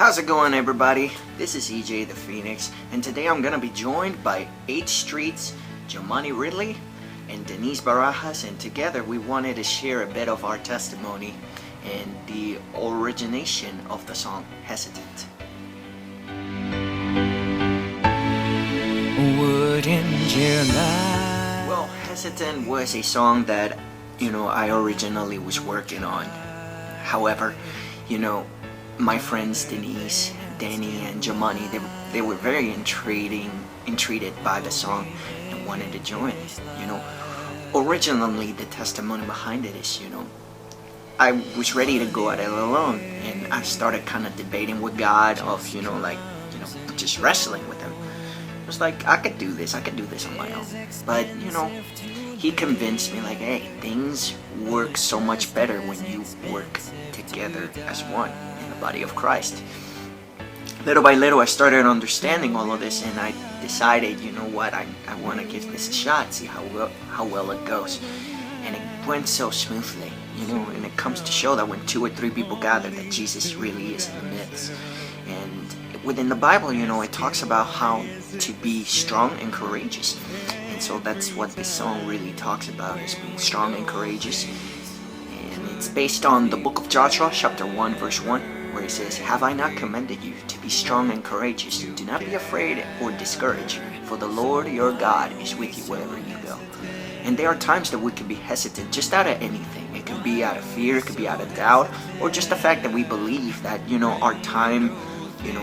How's it going, everybody? This is EJ the Phoenix, and today I'm gonna be joined by 8 Street's Jamani Ridley and Denise Barajas, and together we wanted to share a bit of our testimony and the origination of the song Hesitant. Wouldn't you lie? Well, Hesitant was a song that, I originally was working on. However, my friends Denise, Danny, and Jamani, they were very intrigued by the song and wanted to join. Originally the testimony behind it is, I was ready to go at it alone, and I started kind of debating with God of, just wrestling with Him. It was like, I could do this on my own. But, He convinced me, like, hey, things work so much better when you work together as one in the body of Christ. Little by little, I started understanding all of this, and I decided, I want to give this a shot, see how well it goes. And it went so smoothly, and it comes to show that when 2 or 3 people gather, that Jesus really is in the midst. And within the Bible, it talks about how to be strong and courageous. And so that's what this song really talks about, is being strong and courageous. And it's based on the book of Joshua, chapter 1, verse 1, where it says, "Have I not commanded you to be strong and courageous? Do not be afraid or discouraged, for the Lord your God is with you wherever you go." And there are times that we can be hesitant just out of anything. It could be out of fear, it could be out of doubt, or just the fact that we believe that, our time,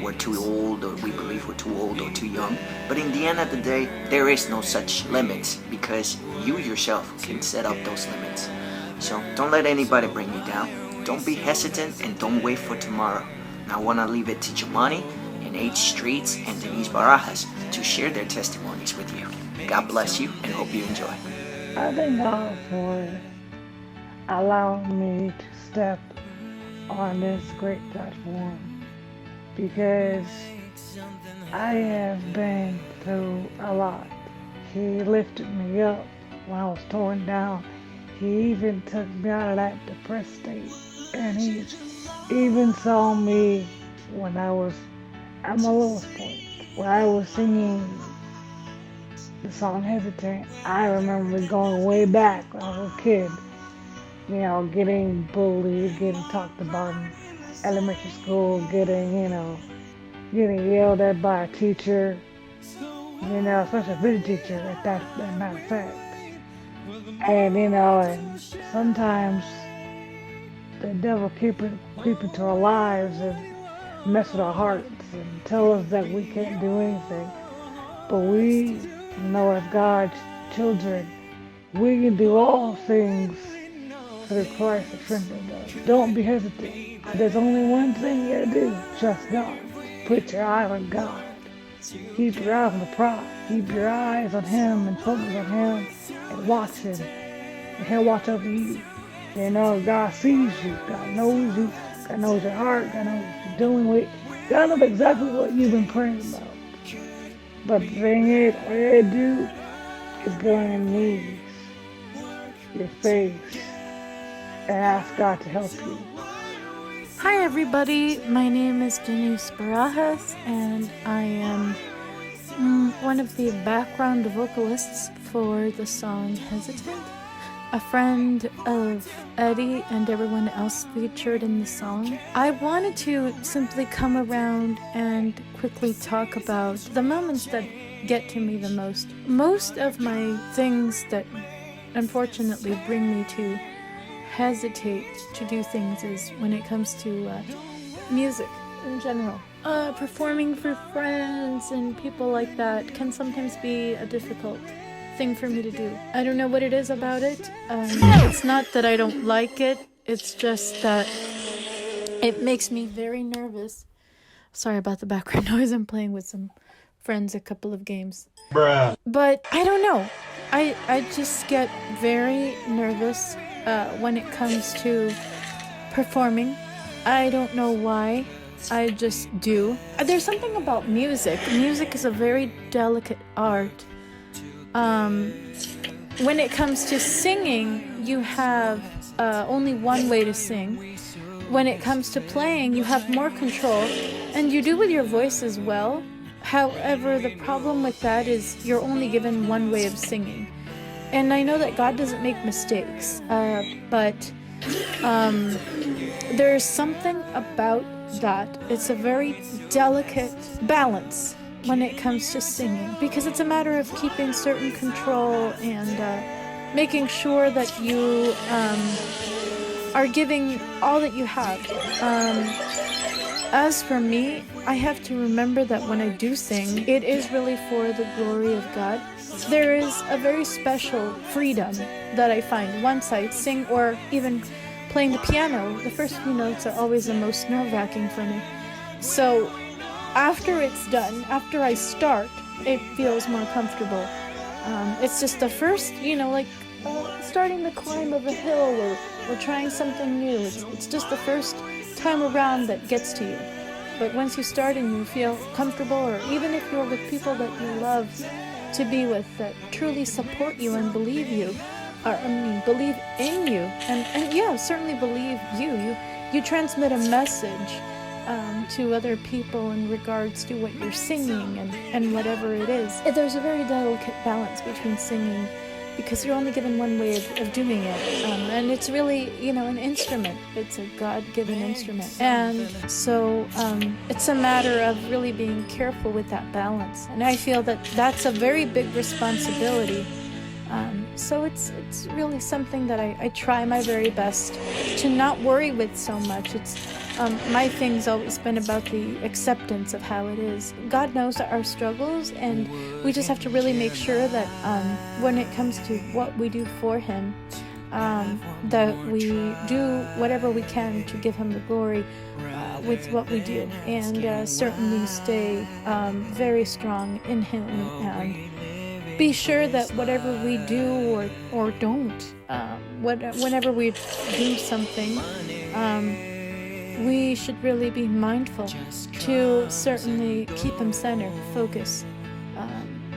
we're too old, or we believe we're too old or too young. But in the end of the day, there is no such limits, because you yourself can set up those limits. So don't let anybody bring you down. Don't be hesitant, and don't wait for tomorrow. Now I want to leave it to Jamani and 8 Streets and Denise Barajas to share their testimonies with you. God bless you, and hope you enjoy. I thank God for allowing me to step on this great platform, because I have been through a lot. He lifted me up when I was torn down. He even took me out of that depressed state, and He even saw me when I was at my lowest point, when I was singing the song Hesitant. I remember going way back when I was a kid, getting bullied, getting talked about in elementary school, getting yelled at by a teacher, especially a physics teacher at that matter of fact. And sometimes the devil creep into our lives and mess with our hearts and tell us that we can't do anything. But we know, as God's children, we can do all things through Christ that strengthens us. Don't be hesitant. There's only one thing you gotta do: trust God. Put your eye on God. Keep your eyes on the prize. Keep your eyes on Him and focus on Him and watch Him. And He'll watch over you. God sees you. God knows you. God knows your heart. God knows what you're doing with. God knows exactly what you've been praying about. But the thing is, all you gotta do is go on your knees, your face, and ask God to help you. Hi everybody, my name is Denise Barajas, and I am one of the background vocalists for the song Hesitant. A friend of Eddie and everyone else featured in the song. I wanted to simply come around and quickly talk about the moments that get to me the most. Most of my things that unfortunately bring me to hesitate to do things is when it comes to music in general. Performing for friends and people like that can sometimes be a difficult thing for me to do. I don't know what it is about it. It's not that I don't like it, it's just that it makes me very nervous. Sorry about the background noise. I'm playing with some friends a couple of games. Bruh. But I don't know. I just get very nervous when it comes to performing. I don't know why. I just do. There's something about music. Music is a very delicate art. When it comes to singing, you have only one way to sing. when it comes to playing, you have more control, and you do with your voice as well. However, the problem with that is you're only given one way of singing. And I know that God doesn't make mistakes, but there's something about that. It's a very delicate balance when it comes to singing, because it's a matter of keeping certain control and making sure that you are giving all that you have. As for me, I have to remember that when I do sing, it is really for the glory of God. There is a very special freedom that I find once I sing, or even playing the piano. The first few notes are always the most nerve-wracking for me. So after it's done, after I start, it feels more comfortable. It's just the first, like starting the climb of a hill or trying something new. It's just the first time around that gets to you. But once you start and you feel comfortable, or even if you're with people that you love to be with, that truly support you and believe you, believe in you, and yeah, certainly believe you transmit a message to other people in regards to what you're singing and whatever it is. There's a very delicate balance between singing, because you're only given one way of doing it, and it's really, an instrument. It's a God-given instrument, and so it's a matter of really being careful with that balance, and I feel that that's a very big responsibility. So it's really something that I try my very best to not worry with so much. It's my thing's always been about the acceptance of how it is. God knows our struggles, and we just have to really make sure that when it comes to what we do for Him, that we do whatever we can to give Him the glory with what we do, and certainly stay very strong in Him, and be sure that whatever we do or don't, whenever we do something, we should really be mindful to certainly keep Him center, focus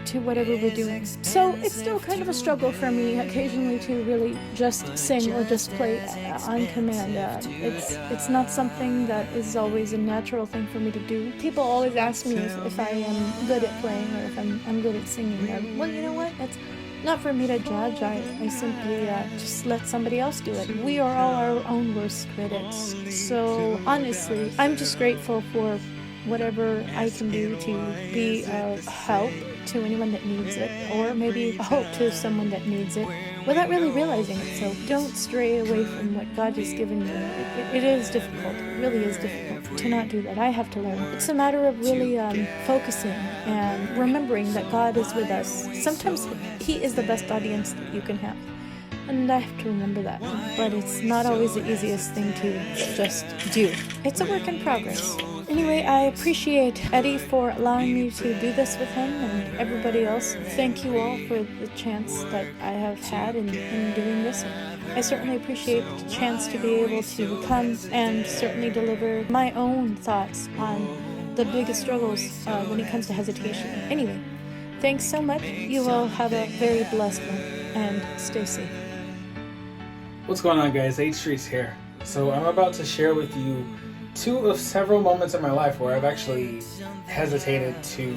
to whatever we're doing. So it's still kind of a struggle for me occasionally to really just sing or just play on command. It's not something that is always a natural thing for me to do. People always ask me if I am good at playing, or if I'm good at singing. Well, you know what? It's not for me to judge. I simply just let somebody else do it. We are all our own worst critics. So honestly, I'm just grateful for whatever I can do to be a help to anyone that needs it, or maybe a hope to someone that needs it, without really realizing it. So don't stray away from what God has given you. It is difficult. It really is difficult to not do that. I have to learn. It's a matter of really focusing and remembering that God is with us. Sometimes He is the best audience that you can have, and I have to remember that. But it's not always the easiest thing to just do. It's a work in progress. Anyway, I appreciate Eddie for allowing me to do this with him, and everybody else. Thank you all for the chance that I have had in doing this. I certainly appreciate the chance to be able to come and certainly deliver my own thoughts on the biggest struggles when it comes to hesitation. Anyway, thanks so much. You all have a very blessed one, and stay safe. What's going on, guys? 8 Streets here. So I'm about to share with you 2 of several moments in my life where I've actually hesitated to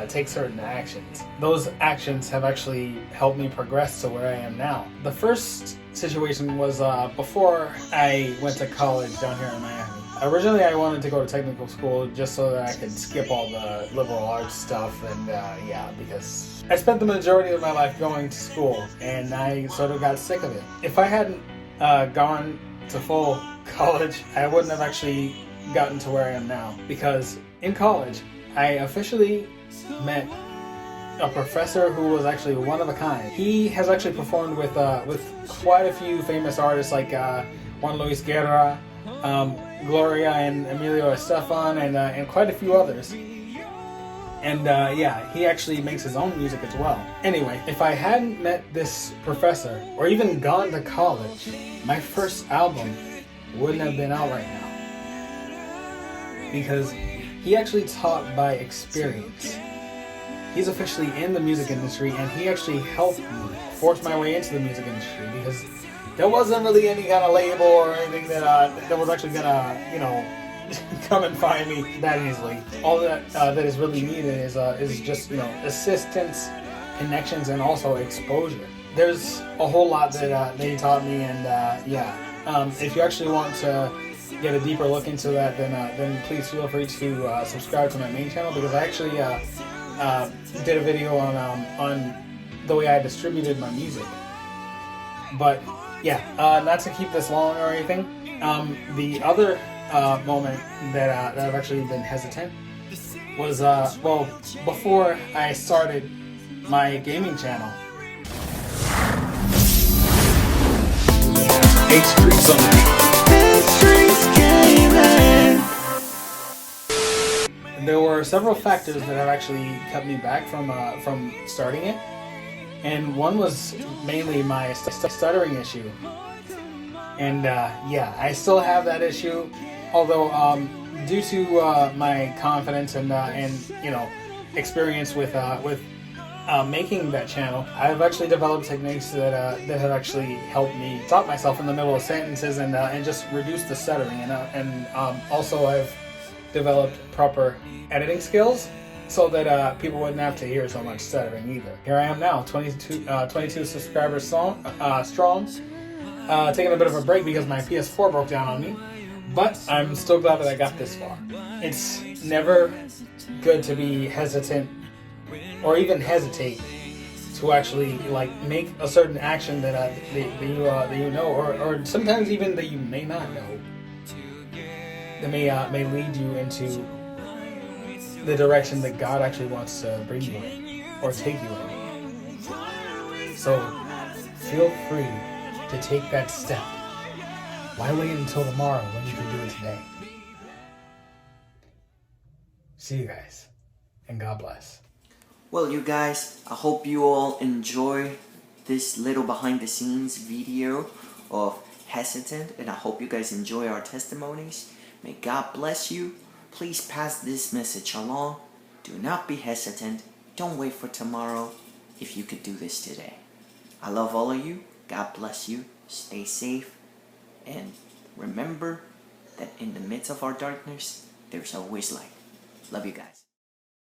take certain actions. Those actions have actually helped me progress to where I am now. The first situation was before I went to college down here in Miami. Originally, I wanted to go to technical school just so that I could skip all the liberal arts stuff, and because I spent the majority of my life going to school, and I sort of got sick of it. If I hadn't gone to full college, I wouldn't have actually gotten to where I am now, because in college I officially met a professor who was actually one of a kind. He has actually performed with quite a few famous artists like Juan Luis Guerra, Gloria and Emilio Estefan, and quite a few others. And he actually makes his own music as well. Anyway, if I hadn't met this professor or even gone to college, my first album wouldn't have been out right now, because he actually taught by experience. He's officially in the music industry, and he actually helped me force my way into the music industry, because there wasn't really any kind of label or anything that was actually gonna, come and find me that easily. All that is really needed is just assistance, connections, and also exposure. There's a whole lot that he taught me, and if you actually want to get a deeper look into that, then please feel free to subscribe to my main channel, because I actually did a video on the way I distributed my music. But not to keep this long or anything. The other moment that I've actually been hesitant was before I started my gaming channel. H3's on the There were several factors that have actually kept me back from starting it, and one was mainly my stuttering issue. And I still have that issue, although due to my confidence and experience with making that channel, I've actually developed techniques that have actually helped me stop myself in the middle of sentences and just reduce the stuttering. And also I've developed proper editing skills so that people wouldn't have to hear so much stuttering either. Here I am now, 22 subscribers strong, taking a bit of a break because my PS4 broke down on me, but I'm still glad that I got this far. It's never good to be hesitant or even hesitate to actually make a certain action that you know, or sometimes even that you may not know, that may lead you into the direction that God actually wants to bring you in or take you in. So feel free to take that step. Why wait until tomorrow when you can do it today? See you guys, and God bless. Well, you guys, I hope you all enjoy this little behind the scenes video of Hesitant, and I hope you guys enjoy our testimonies. May God bless you. Please pass this message along. Do not be hesitant. Don't wait for tomorrow if you could do this today. I love all of you. God bless you. Stay safe. And remember that in the midst of our darkness, there's always light. Love you guys.